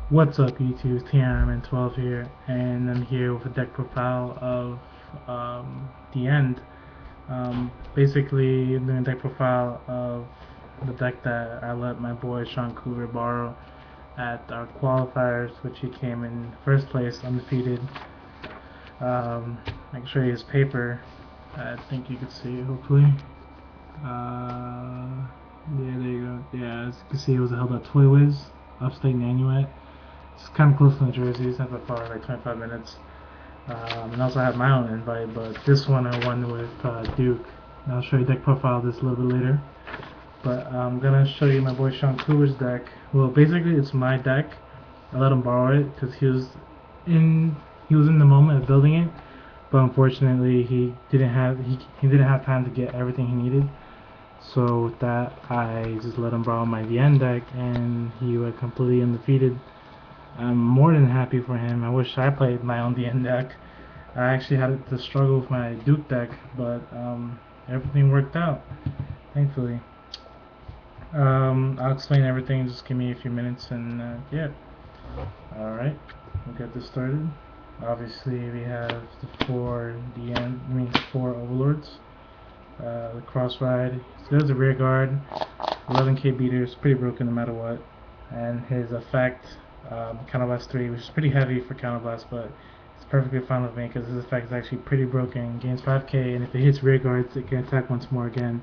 What's up YouTube, TRMN12 here, and I'm here with a deck profile of the end. Basically, I'm doing a deck profile of the deck that I let my boy Sean Cougar borrow at our qualifiers, which he came in first place, undefeated. I can show you his paper. I think you can see it, hopefully. Yeah, there you go. Yeah, as you can see, it was held at Toy Wiz, upstate Nanuet. It's kind of close to New Jersey. It's not that far, like 25 minutes. And also I have my own invite, but this one I won with Duke. And I'll show you deck profile this a little bit later. But I'm gonna show you my boy Sean Cougar's deck. Well, basically it's my deck. I let him borrow it because in he was in the moment of building it, but unfortunately he didn't have time to get everything he needed. So with that, I just let him borrow my VN deck, and he went completely undefeated. I'm more than happy for him. I wish I played my own DN deck. I actually had to struggle with my Duke deck, but everything worked out, thankfully. I'll explain everything. Just give me a few minutes, and yeah. All right, we'll get this started. Obviously, we have the four Overlords. The cross ride. So there's a rear guard. 11k beater is pretty broken no matter what. And his effect, Counterblast 3, which is pretty heavy for Counterblast, but it's perfectly fine with me because his effect is actually pretty broken. Gains 5k, and if it hits rear guards, it can attack once more again.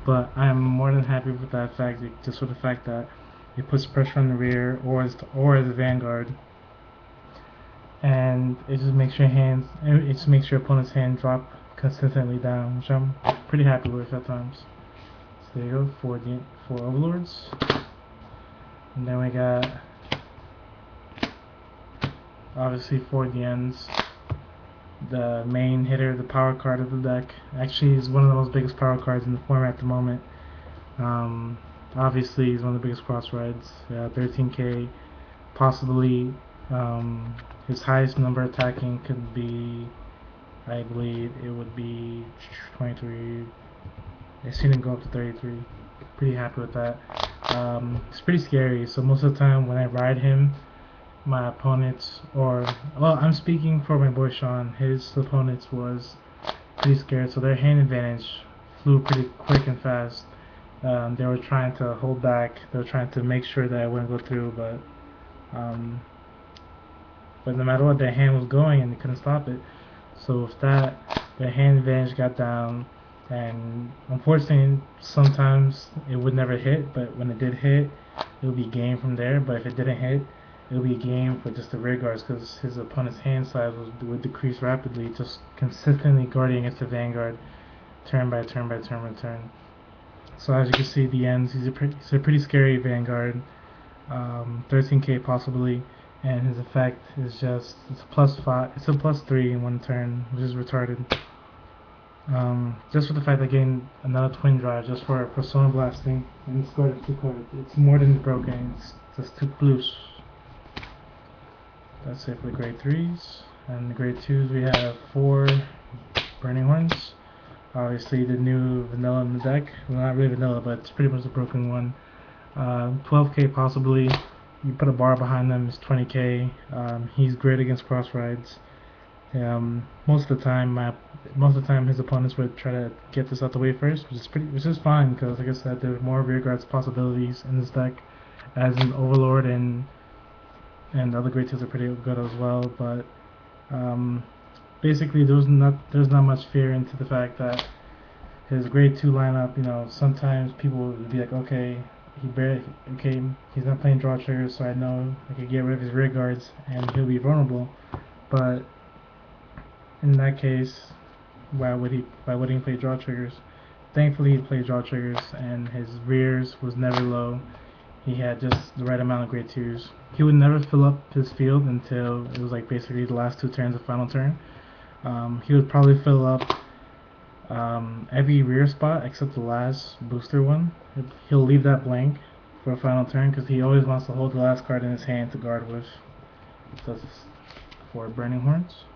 But I am more than happy with that effect, just for the fact that it puts pressure on the rear or as a Vanguard. And it just makes your opponent's hand drop consistently down, which I'm pretty happy with at times. So there you go, four Overlords. And then we got obviously 4 DNs. The main hitter, the power card of the deck, actually is one of the most biggest power cards in the format at the moment. Obviously he's one of the biggest cross rides, 13k, possibly his highest number attacking could be, I believe it would be 23. I've seen him go up to 33. Pretty happy with that. It's pretty scary, so most of the time when I ride him, my opponents, I'm speaking for my boy Sean, his opponents was pretty scared, so their hand advantage flew pretty quick and fast. They were trying to hold back, they were trying to make sure that I wouldn't go through, but no matter what, their hand was going and they couldn't stop it. So with that, their hand advantage got down, and unfortunately sometimes it would never hit, but when it did hit, it would be game from there. But if it didn't hit, it would be game for just the rear guards because his opponent's hand size would decrease rapidly, just consistently guarding against the Vanguard turn by turn by turn by turn. So as you can see, the ends, he's a pretty scary Vanguard, 13k possibly, and his effect is it's a plus 3 in one turn, which is retarded. Just for the fact that getting another twin drive just for persona blasting and scored 2 cards, it's more than broken, it's just too loose. That's it for the grade 3s. And the grade 2s, we have 4 Burning Horns. Obviously the new vanilla in the deck. Well, not really vanilla, but it's pretty much a broken one. 12k possibly. You put a bar behind them, it's 20k. He's great against cross rides. Most of the time his opponents would try to get this out the way first, which is fine because, like I said, there are more rear guards possibilities in this deck, as an Overlord and the other grade 2s are pretty good as well. But basically, there's not much fear into the fact that his grade 2 lineup. Sometimes people would be like, okay, he's not playing draw triggers, so I know I could get rid of his rear guards and he'll be vulnerable. But in that case, why would he play draw triggers? Thankfully, he played draw triggers, and his rears was never low. He had just the right amount of grade 2s. He would never fill up his field until it was like basically the last 2 turns of final turn. He would probably fill up every rear spot except the last booster one. He'll leave that blank for a final turn because he always wants to hold the last card in his hand to guard with. So that's 4 Burning Horns.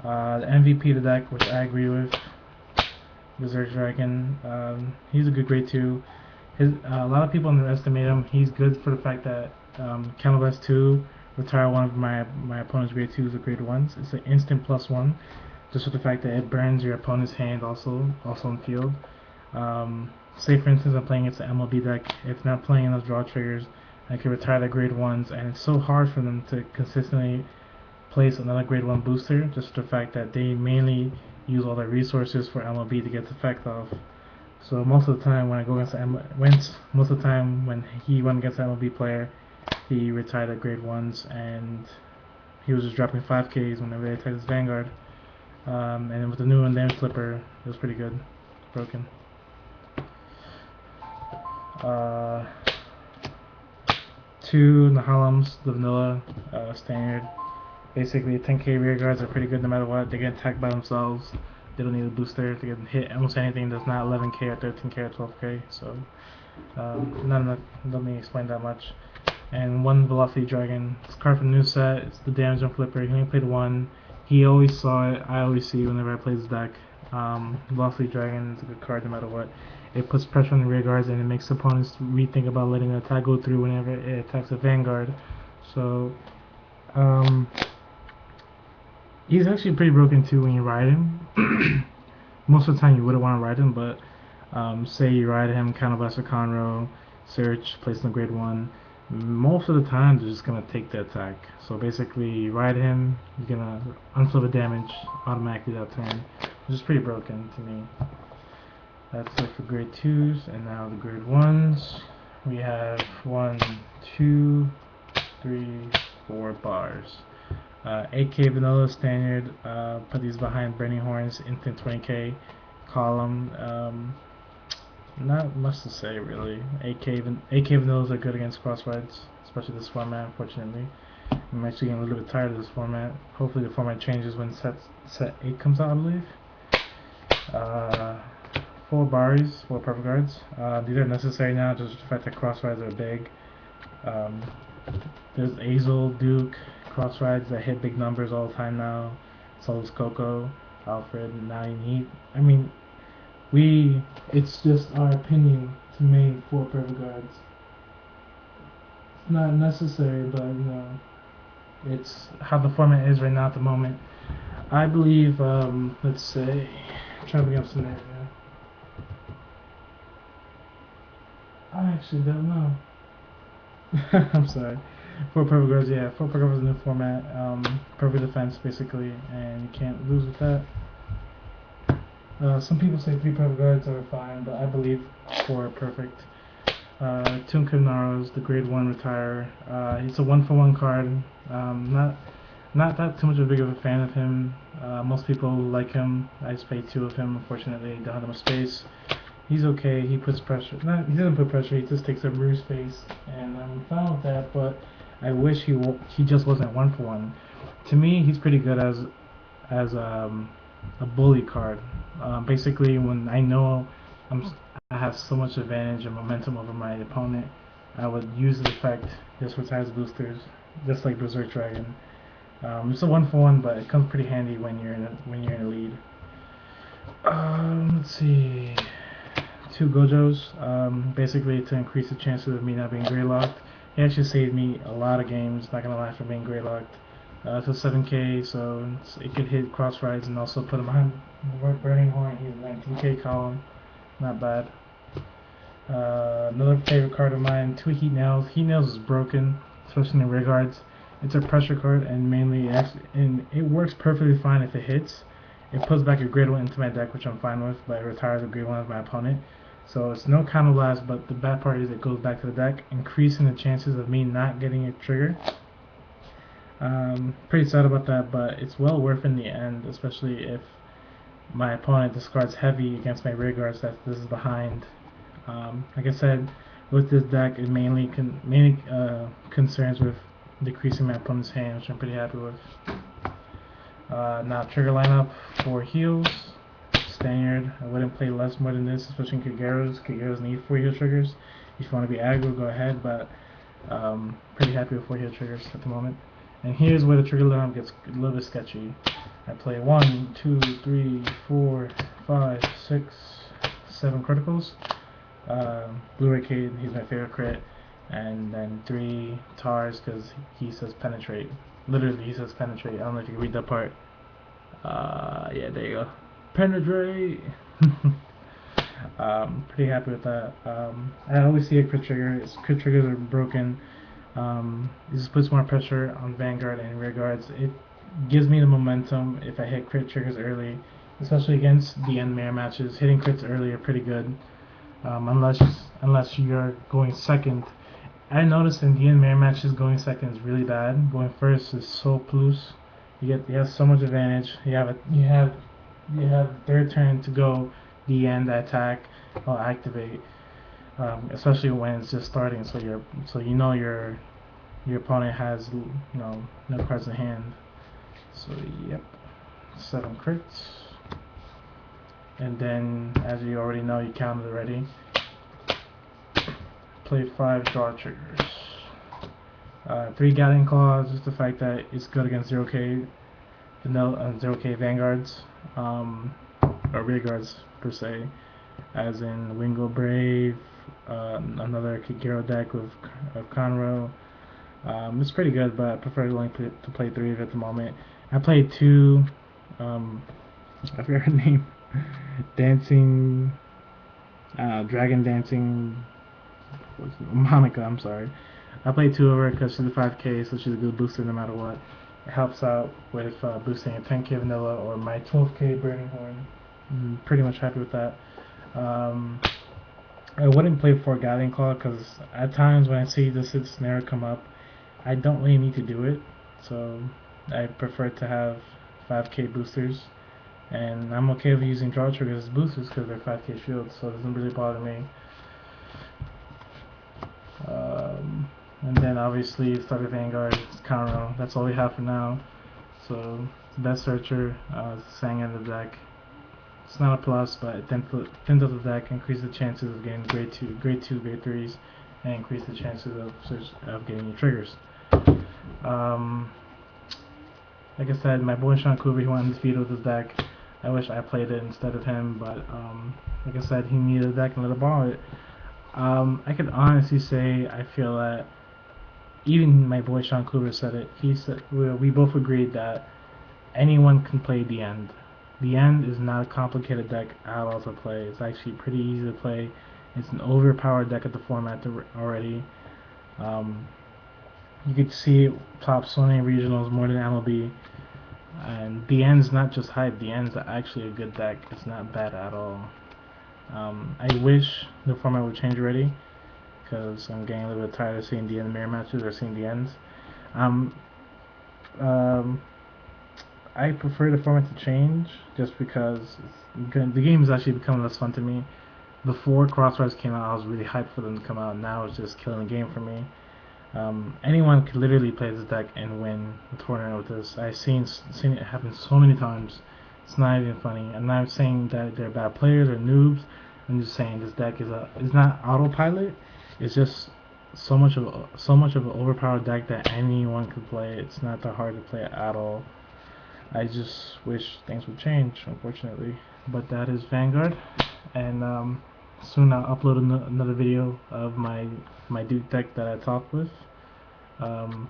The MVP of the deck, which I agree with, Berserk Dragon. He's a good grade 2. A lot of people underestimate him. He's good for the fact that Counterblast 2, retire one of my opponent's grade 2s or grade 1s. It's an instant +1, just with the fact that it burns your opponent's hand also in field. Say for instance I'm playing against an MLB deck, if not playing enough draw triggers, I can retire the grade 1s, and it's so hard for them to consistently place another grade 1 booster, just the fact that they mainly use all their resources for MLB to get the effect off. So most of the time when I go against most of the time when he went against an MLB player, he retired at grade 1s, and he was just dropping 5Ks whenever they attacked his Vanguard. And then with the new damage flipper, it was pretty good. Broken. 2 Nahalams, the vanilla, standard. Basically, 10k rear guards are pretty good no matter what. They get attacked by themselves. They don't need a booster to get hit almost anything that's not 11k or 13k or 12k. So, not enough. Let me explain that much. And 1 Velocity Dragon. It's a card from the new set. It's the damage on flipper. He only played 1. He always saw it. I always see it whenever I play this deck. Velocity Dragon is a good card no matter what. It puts pressure on the rear guards, and it makes opponents rethink about letting the attack go through whenever it attacks a Vanguard. So, he's actually pretty broken too when you ride him. Most of the time you wouldn't want to ride him, but say you ride him, Counterblast or Conroe, search, place in the grade 1. Most of the time they're just going to take the attack. So basically you ride him, you're going to unflip the damage automatically that turn, which is pretty broken to me. That's it for grade 2s, and now the grade 1s. We have 1, 2, 3, 4 bars. 8k vanilla standard, put these behind Burning Horns, instant 20k column. Not much to say really. 8k vanillas are good against crossrides, especially this format, unfortunately. I'm actually getting a little bit tired of this format. Hopefully the format changes when set 8 comes out, I believe. 4 Baris, 4 Perfect Guards. These are necessary now, just the fact that crossrides are big. There's Azel, Duke, crossrides that hit big numbers all the time now. So does Coco, Alfred, now you need. I mean, it's just our opinion to make 4 Perfect Guards. It's not necessary, but you know, it's how the format is right now at the moment. I believe, let's say, I'm trying to bring up some there. I actually don't know. I'm sorry. 4 Perfect Guards, yeah. 4 Perfect Guards is a new format. Perfect defense, basically, and you can't lose with that. Some people say 3 Perfect Guards are fine, but I believe 4 are perfect. Toon Kimnaros, the grade 1 retire. It's a 1-for-1 card. Not that too much of a big of a fan of him. Most people like him. I just played 2 of him, unfortunately. Don't have that much space. He's okay. He puts pressure. He doesn't put pressure. He just takes up rear space, and I'm fine with that. But I wish he just wasn't 1-for-1. To me, he's pretty good as a bully card. Basically, when I know I have so much advantage and momentum over my opponent, I would use the effect, just retires boosters, just like Berserk Dragon. It's a 1-for-1, but it comes pretty handy when you're in a lead. Let's see. 2 Gojos, basically to increase the chances of me not being gray locked. He actually saved me a lot of games, not gonna lie, from being gray locked. To 7k, so it could hit crossrides and also put him behind Burning Horn. He's a 19k column, not bad. Another favorite card of mine, 2 Heat Nails. Heat Nails is broken, especially in rear guards. It's a pressure card, and mainly it works perfectly fine if it hits. It puts back a grade 1 into my deck, which I'm fine with, but it retires a grade 1 of my opponent. So it's no counterblast, but the bad part is it goes back to the deck, increasing the chances of me not getting a trigger. Pretty sad about that, but it's well worth in the end, especially if my opponent discards heavy against my rear guards that this is behind. Like I said, with this deck, it mainly concerns with decreasing my opponent's hand, which I'm pretty happy with. Now trigger lineup for heals, standard. I wouldn't play less more than this, especially in Kageros. Kageros need 4 heal triggers. If you want to be aggro, go ahead, but pretty happy with 4 heal triggers at the moment. And here's where the trigger lineup gets a little bit sketchy. I play 1, 2, 3, 4, 5, 6, 7 criticals. Blu-ray Kid, he's my favorite crit. and then 3 tars because he says penetrate. Literally, he says penetrate. I don't know if you can read that part. Yeah, there you go. Penetrate. Pretty happy with that. I always see a crit trigger. Crit triggers are broken. It just puts more pressure on Vanguard and rear guards. It gives me the momentum if I hit crit triggers early, especially against the end mirror matches. Hitting crits early are pretty good, unless you're going second. I noticed in the end mirror matches going second is really bad. Going first is so plus. You have so much advantage. You have third turn to go the end attack or activate, especially when it's just starting. So you know your opponent has no cards in hand. So yep, 7 crits, and then as you already know, you counted already. Play 5 draw triggers. 3 Gatling Claws, just the fact that it's good against 0k vanilla 0k Vanguards, or rear guards per se, as in Wingo Brave, another Kagero deck with Conroe. It's pretty good, but I prefer only to play 3 at the moment. I played 2, I forgot her name, Dancing, Dragon Dancing, Monica, I'm sorry. I played 2 of her because she's a 5k, so she's a good booster no matter what. It helps out with boosting a 10k vanilla or my 12k Burning Horn. I'm pretty much happy with that. I wouldn't play 4 Gatling Claw because at times when I see this scenario come up, I don't really need to do it. So I prefer to have 5k boosters, and I'm okay with using draw triggers as boosters because they're 5k shields, so it doesn't really bother me. And then obviously Starter Vanguard, Conroe. That's all we have for now. So best searcher, Sang in the deck. It's not a plus, but it thins out the deck, increase the chances of getting grade 2, grade 3s, and increase the chances of getting your triggers. Like I said, my boy Sean Coover, he went undefeated with his deck. I wish I played it instead of him, but like I said, he needed a deck and let it borrow it. I could honestly say I feel that even my boy Sean Coover said it. He said we both agreed that anyone can play the end. The end is not a complicated deck at all to play. It's actually pretty easy to play. It's an overpowered deck at the format already. You could see it top so many regionals more than MLB. And the end's not just hype. The end's actually a good deck. It's not bad at all. I wish the format would change already, because I'm getting a little bit tired of seeing the end mirror matches or seeing the ends. I prefer the format to change just because the game is actually becoming less fun to me. Before Crossfires came out, I was really hyped for them to come out. Now it's just killing the game for me. Anyone could literally play this deck and win a tournament with this. I've seen it happen so many times. It's not even funny. I'm not saying that they're bad players or noobs. I'm just saying this deck is not autopilot. It's just so much of an overpowered deck that anyone could play. It's not that hard to play at all. I just wish things would change, unfortunately. But that is Vanguard, and soon I'll upload another video of my Duke deck that I talked with.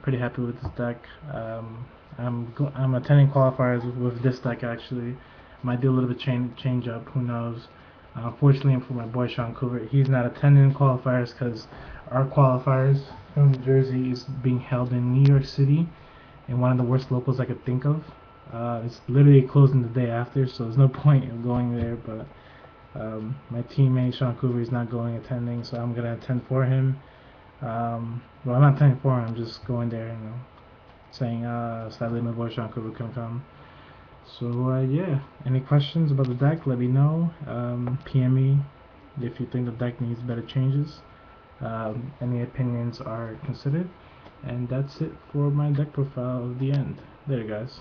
Pretty happy with this deck. I'm attending qualifiers with this deck actually. Might do a little bit change up. Who knows? Unfortunately for my boy Sean Coover, he's not attending qualifiers because our qualifiers from New Jersey is being held in New York City, in one of the worst locals I could think of. It's literally closing the day after, so there's no point in going there. But my teammate Sean Coover is not attending, so I'm gonna attend for him. Well, I'm not attending for him. I'm just going there, saying sadly my boy Sean Coover couldn't come. So yeah, any questions about the deck? Let me know. PM me if you think the deck needs better changes. Any opinions are considered. And that's it for my deck profile of the end. There, guys.